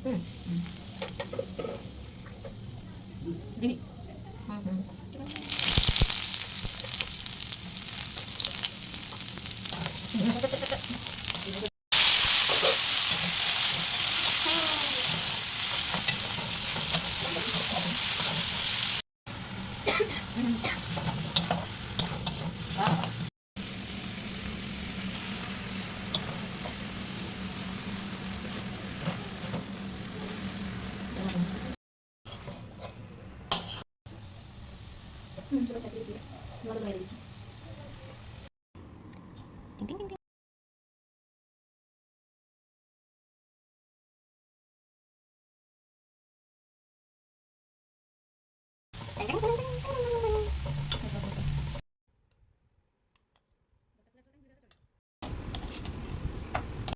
Hmm. Dini. Hmm. Wow. Coba tadi sih. Luar biasa. Ding ding ding ding. Ding ding ding.